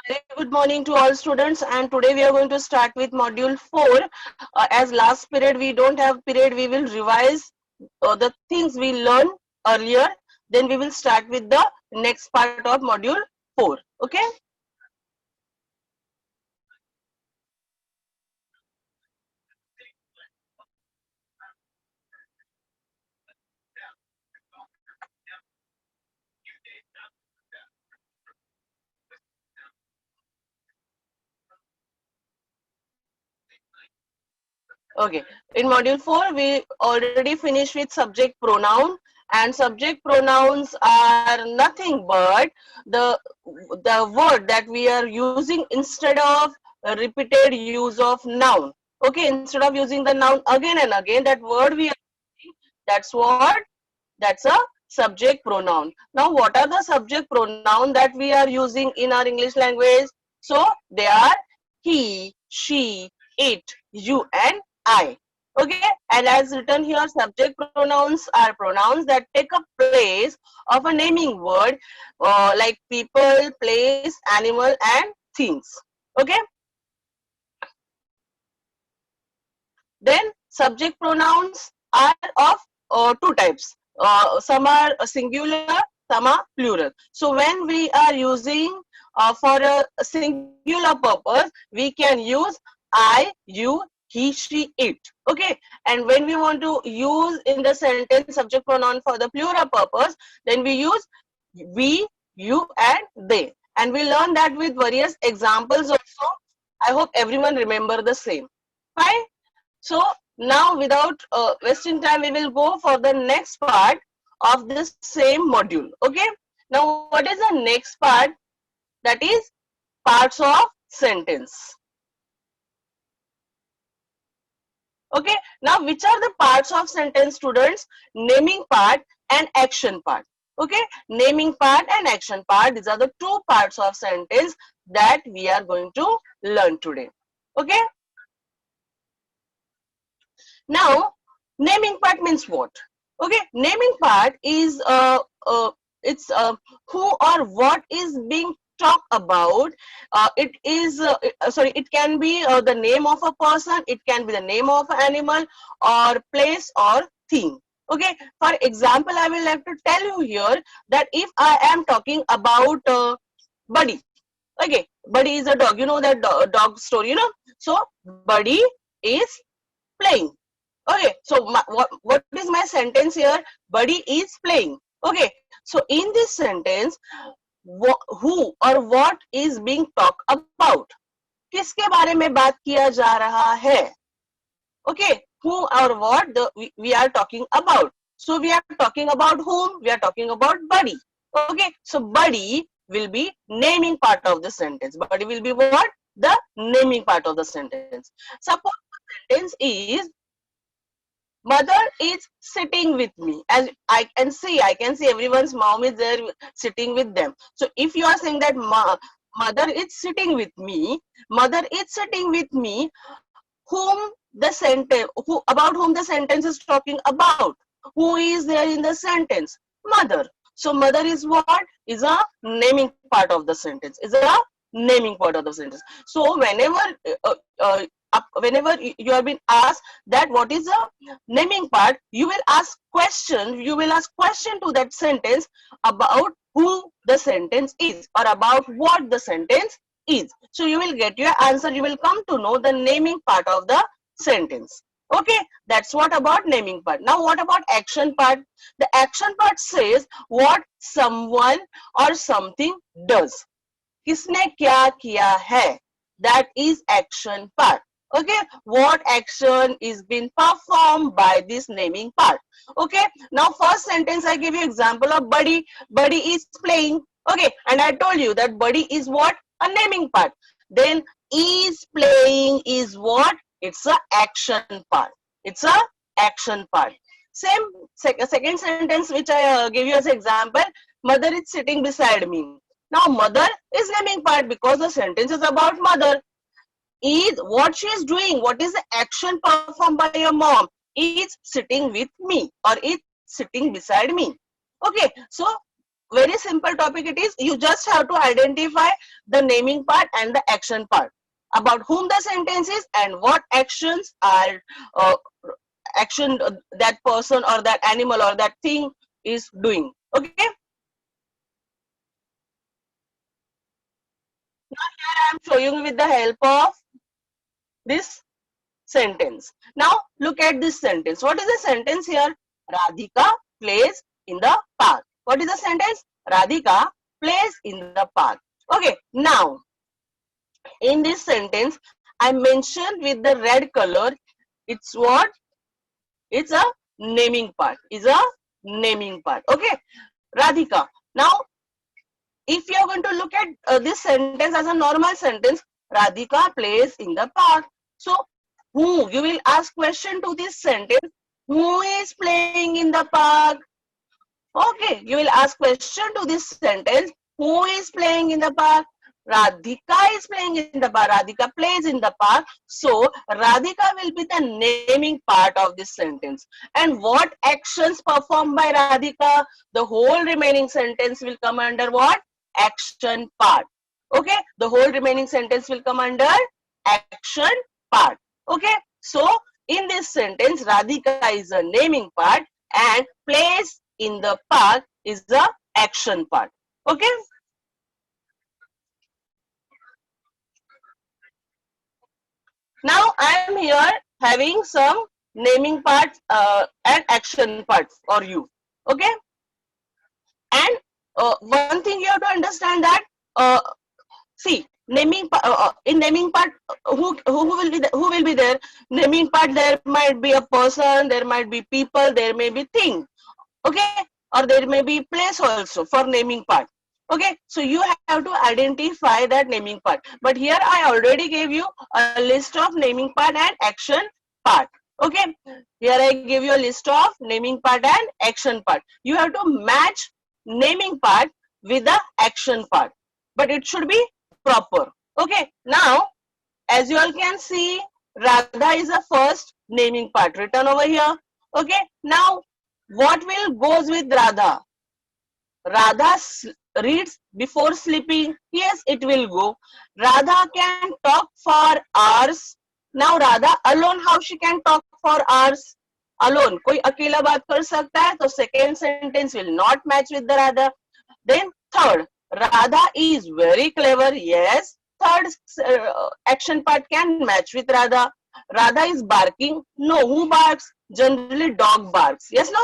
Very good morning to all students, and today we are going to start with module 4. As last period we don't have period, we will revise the things we learned earlier. Then we will start with the next part of module 4. Okay. Okay. In module 4, we already finished with subject pronoun, and subject pronouns are nothing but the the word that we are using instead of a repeated use of noun. Okay, instead of using the noun again and again, that word we are using, that's what, that's a subject pronoun. Now, what are the subject pronoun that we are using in our English language? So, they are he, she, it, you, and I. Okay, and as written here, subject pronouns are pronouns that take a place of a naming word like people, place, animal, and things. Okay, then subject pronouns are of two types. Some are singular, some are plural. So when we are using for a singular purpose, we can use I, you, he, she, it. Okay. And when we want to use in the sentence subject pronoun for the plural purpose, then we use we, you, and they. And we learn that with various examples also. I hope everyone remember the same. Fine. So now without wasting time, we will go for the next part of this same module. Okay. Now what is the next part? That is parts of sentence. Okay. Now which are the parts of sentence, students? Naming part and action part. Okay. Naming part and action part. These are the two parts of sentence that we are going to learn today. Okay. Now, naming part means what? Okay, naming part is it's who or what is being talked about. It is sorry. It can be the name of a person. It can be the name of an animal or place or thing. Okay. For example, I will have to tell you here that if I am talking about Buddy. Okay, Buddy is a dog. You know that dog story. You know. So Buddy is playing. Okay, so what is my sentence here? Buddy is playing. Okay, so in this sentence, who or what is being talked about? किसके बारे में बात किया जा रहा है? Okay, who or what we are talking about. So we are talking about whom? We are talking about Buddy. Okay, so Buddy will be naming part of the sentence. Buddy will be what? The naming part of the sentence. Suppose the sentence is mother is sitting with me. As I can see everyone's mom is there sitting with them. So if you are saying that mother is sitting with me, mother is sitting with me, whom the sentence, about whom the sentence is talking about, who is there in the sentence? Mother. So mother is what? Is a naming part of the sentence. Is a naming part of the sentence. So whenever you have been asked that what is a naming part, you will ask question. You will ask question to that sentence about who the sentence is or about what the sentence is. So you will get your answer. You will come to know the naming part of the sentence. Okay, that's what about naming part. Now what about action part? The action part says what someone or something does. किसने क्या किया है? That is action part. Okay, what action is being performed by this naming part? Okay, now first sentence I give you example of Buddy. Buddy is playing. Okay, and I told you that Buddy is what? A naming part. Then is playing is what? It's a action part. It's a action part. Same second sentence which I gave you as example. Mother is sitting beside me. Now mother is naming part because the sentence is about mother. Is what she is doing, what is the action performed by your mom, is sitting with me or is sitting beside me. Okay, so very simple topic it is. You just have to identify the naming part and the action part, about whom the sentence is and what actions are action that person or that animal or that thing is doing. Okay, now here I am showing with the help of this sentence. Now look at this sentence. What is the sentence here? Radhika plays in the park. What is the sentence? Radhika plays in the park. Okay, now in this sentence I mentioned with the red color, it's what? It's a naming part. Is a naming part. Okay, Radhika. Now if you are going to look at this sentence as a normal sentence, Radhika plays in the park. So who? You will ask question to this sentence. Who is playing in the park? Okay, you will ask question to this sentence. Who is playing in the park? Radhika is playing in the park. Radhika plays in the park. So Radhika will be the naming part of this sentence. And what actions performed by Radhika? The whole remaining sentence will come under what? Action part. Okay, the whole remaining sentence will come under action part. Okay, so in this sentence, Radhika is a naming part and plays in the park is the action part. Okay. Now I am here having some naming parts and action parts for you. Okay. And one thing you have to understand that see, naming in naming part, who will be there? Naming part, there might be a person, there might be people, there may be thing. Okay, or there may be place also for naming part. Okay, so you have to identify that naming part. But here I already gave you a list of naming part and action part. Okay, here I give you a list of naming part and action part. You have to match naming part with the action part, but it should be proper. Okay, now as you all can see, Radha is the first naming part written over here. Okay, now what will goes with Radha? Radha reads before sleeping. Yes, it will go. Radha can talk for hours. Now Radha alone, how she can talk for hours? Alone. कोई अकेला बात कर सकता है, तो second sentence will not match with the Radha. Then third, Radha is very clever. Yes, third action part can match with Radha. Radha is barking. No, who barks? Generally dog barks. Yes, no.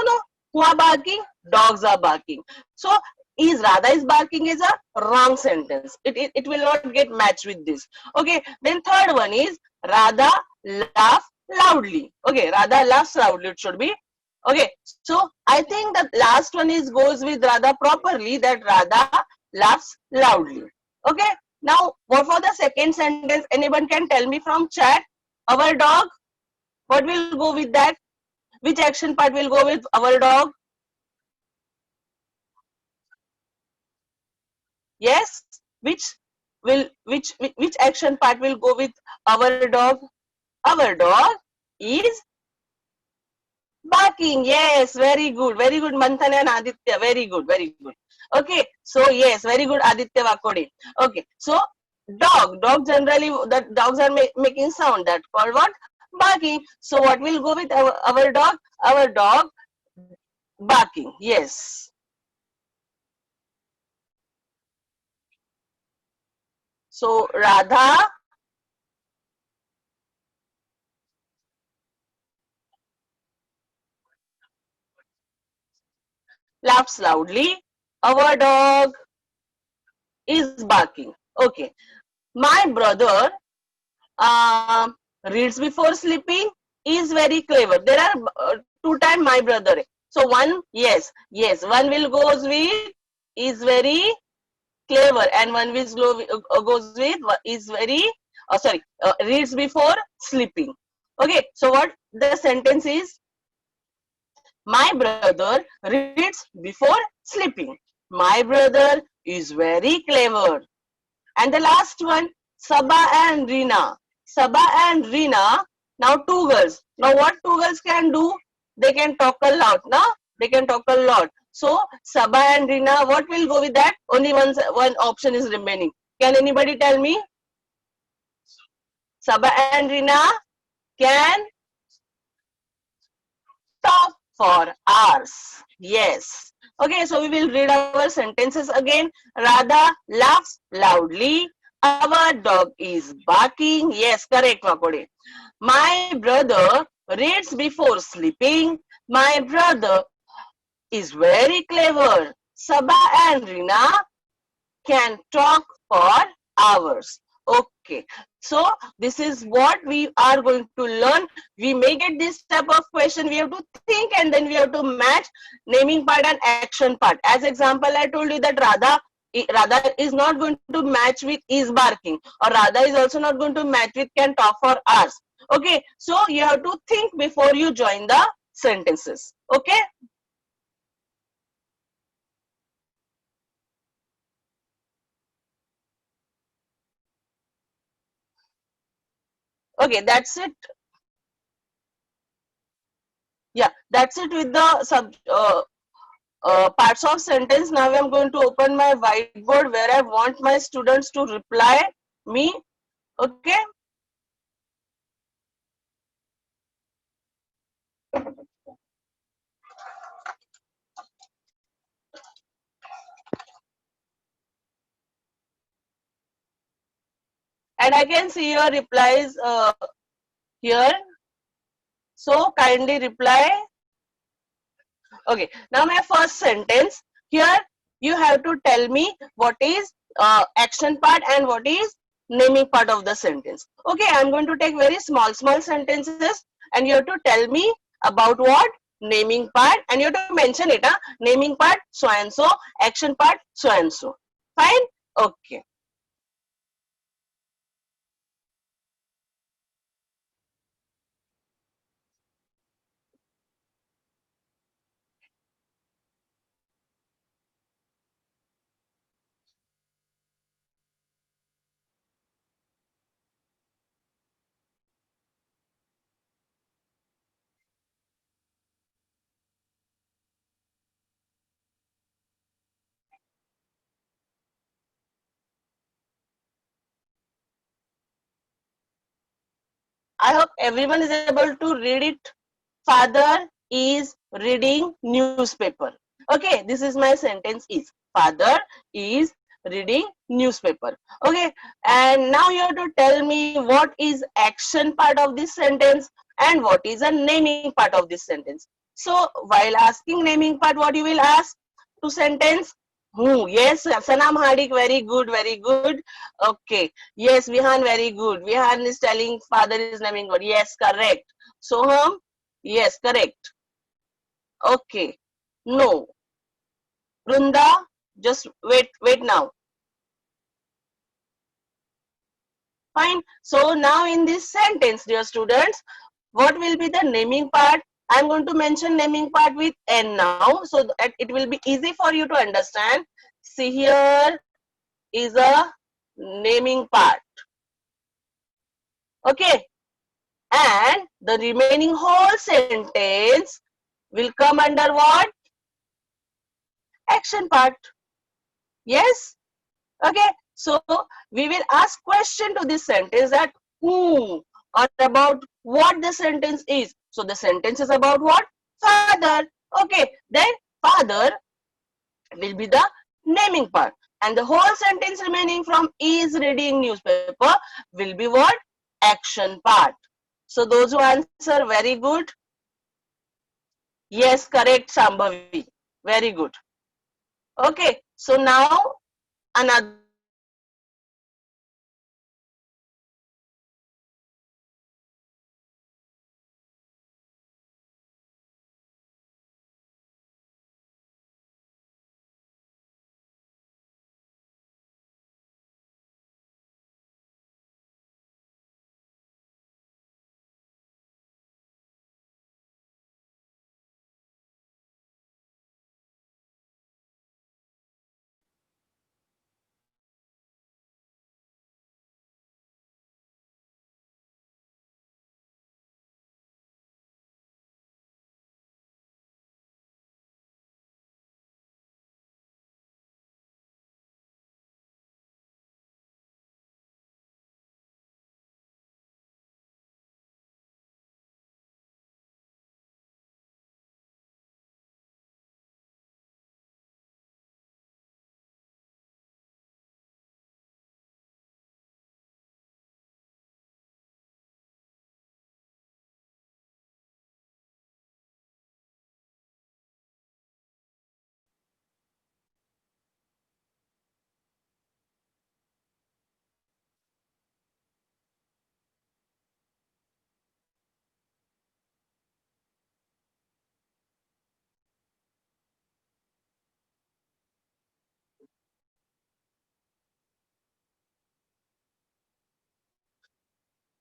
Who are barking? Dogs are barking. So is Radha is barking is a wrong sentence. It will not get matched with this. Okay. Then third one is Radha laugh loudly. Okay. Radha laughs loudly. It should be. Okay. So I think the last one is goes with Radha properly, that Radha laughs loudly. Okay. Now what for the second sentence? Anyone can tell me from chat? Our dog. What will go with that? Which action part will go with our dog? Yes, which action part will go with our dog? Our dog is barking. Yes, very good, Manthan and Aditya. Very good. Okay, so yes, very good, Aditya Vakode. Okay, so dog generally the dogs are making sound, that called what? Barking. So what will go with our dog? Our dog barking. Yes. So Radha laughs loudly. Our dog is barking. Okay. My brother reads before sleeping, is very clever. There are two times my brother. So one, yes, one will goes with is very clever, and one will goes with is very reads before sleeping. Okay, so what the sentence is? My brother reads before sleeping. My brother is very clever. And the last one, Sabha and Rina. Sabha and Rina, now two girls. Now what two girls can do? They can talk a lot, no? They can talk a lot. So Sabha and Rina, what will go with that? Only one option is remaining. Can anybody tell me? Sabha and Rina can talk for hours. Yes. Okay, so we will read our sentences again. Radha laughs loudly. Our dog is barking. Yes, correct, Makode. My brother reads before sleeping. My brother is very clever. Sabha and Rina can talk for hours. Okay, so this is what we are going to learn. We may get this type of question. We have to think and then we have to match naming part and action part. As example, I told you that Radha is not going to match with is barking, or Radha is also not going to match with can talk for hours. Okay, so you have to think before you join the sentences. Okay. Okay, that's it. Yeah, that's it with the parts of sentence. Now I'm going to open my whiteboard where I want my students to reply me. Okay. And I can see your replies here. So kindly reply. Okay. Now my first sentence. Here you have to tell me what is action part and what is naming part of the sentence. Okay. I'm going to take very small sentences and you have to tell me about what naming part, and you have to mention it. Naming part so and so, action part so and so. Fine. Okay. I hope everyone is able to read it. Father is reading newspaper. Okay, this is my sentence is father is reading newspaper. Okay, and now you have to tell me what is action part of this sentence and what is a naming part of this sentence. So while asking naming part, what you will ask to sentence? Who? Yes, Sanam Hardik, very good, very good. Okay. Yes, Vihan, very good. Vihan is telling father is naming God. Yes, correct. Soham, yes, correct. Okay. No. Brunda, just wait now. Fine. So now in this sentence, dear students, what will be the naming part? I'm going to mention naming part with N now, so that it will be easy for you to understand. See, here is a naming part. Okay. And the remaining whole sentence will come under what? Action part. Yes. Okay. So we will ask question to this sentence that who or about what the sentence is. So the sentence is about what? Father. Okay. Then father will be the naming part. And the whole sentence remaining from is reading newspaper will be what? Action part. So those who answer very good. Yes, correct, Shambhavi. Very good. Okay, so now another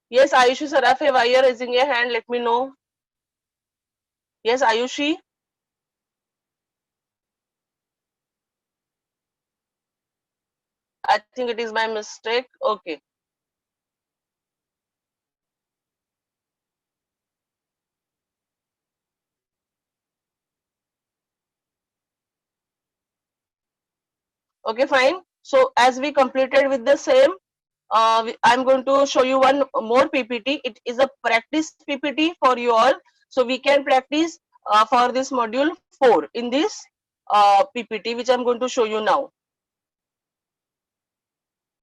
Yes, Ayushi Sarafe, why you are raising your hand? Let me know. Yes, Ayushi. I think it is my mistake. Okay. Okay, fine. So as we completed with the same, I'm going to show you one more PPT. It is a practice PPT for you all. So we can practice for this module 4 in this PPT, which I'm going to show you now.